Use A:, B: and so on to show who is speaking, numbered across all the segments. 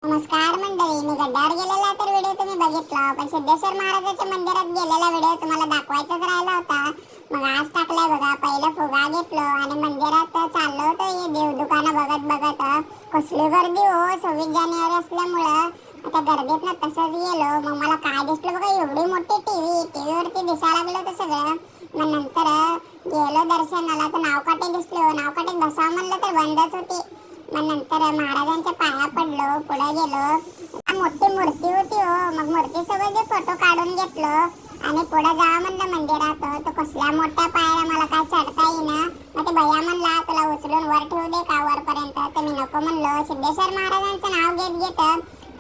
A: नमस्कार मंडळी, मी गड्ड्यावर गेलेला तर व्हिडिओ तुम्ही बघितला, पण सिद्धेश्वर महाराजाच्या मंदिरात गेलेला व्हिडिओ तुम्हाला दाखवायचाच राहिला होता. मग आज टाकलाय बघा. पहिलं फुगा घेतलो आणि मंदिरात चाललो होतो. हे देव दुकानं बघत बघत कसली गर्दी हो. 26 जानेवारी असल्यामुळं आता गर्दीतनं तसंच गेलो. मग मला काय दिसलं बघा, एवढी मोठी टीव्हीवरती दिसायला लागलं होतं सगळं. मग नंतर गेलो दर्शनाला तर नावकाटे दिसलो. नावकाटेत बसावं म्हणलं तर बंदच होती. मग नंतर महाराजांच्या पाया पडलो, पुढे गेलो. मोठी मूर्ती होती हो. मग मूर्ती सोबत फोटो काढून घेतलो आणि पुढे जा म्हणलं मंदिरात. तर कसल्या मोठ्या पायऱ्या, मला काय चढता येईना. मग ते भैया म्हणला तुला उचलून वर ठेवू दे का वरपर्यंत. तर मी नको म्हणलो. सिद्धेश्वर महाराजांचं नाव घेत घेत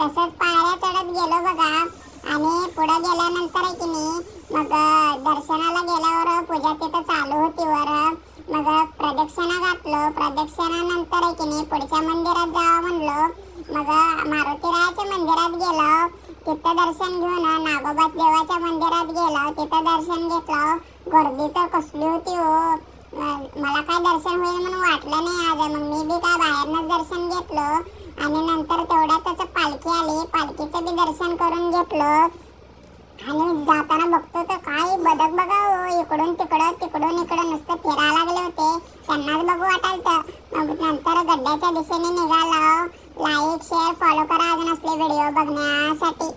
A: तसंच पायऱ्या चढत गेलो बघा. आणि पुढे गेल्यानंतर आहे की नाही, मग दर्शनाला गेल्यावर पूजा तिथं चालू होती वर. मग प्रदक्षिणा घातलो. प्रदक्षिणानंतर आहे की नाही पुढच्या मंदिरात जावं म्हणलो. मग मारुतीरायाच्या मंदिरात गेलो. तिथं दर्शन घेऊन नागोबा देवाच्या मंदिरात गेलो. तिथं दर्शन घेतलं. गर्दी तर कसली होती हो. मला काय दर्शन होईल म्हणून वाटलं नाही आज. मग मी बी काय बाहेरनंच दर्शन घेतलं. आणि नंतर तेवढ्यातच पालखी आली. पालखीचं बी दर्शन करून घेतलं. आणि जाताना बघतो तर काय बदक बघा हो. इकडून तिकडं तिकडून इकडं नुसतं फिरायला लागले होते. त्यांनाच बघू वाटायचं. मग नंतर गड्ड्याच्या दिशेने निघालो. लाईक शेअर फॉलो करा अजून असले व्हिडिओ बघण्यासाठी.